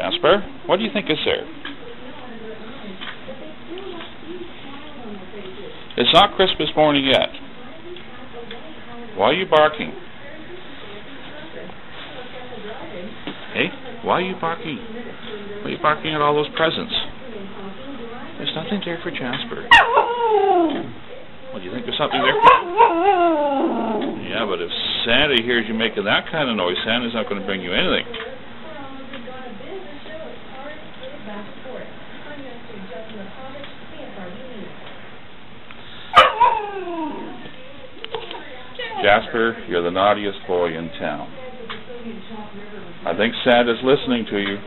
Jasper, what do you think is there? It's not Christmas morning yet. Why are you barking? Hey, why are you barking? Why are you barking at all those presents? There's nothing there for Jasper. Well, do you think there's something there for... Yeah, but if Santa hears you making that kind of noise, Santa's not going to bring you anything. Jasper, you're the naughtiest boy in town. I think Santa's listening to you.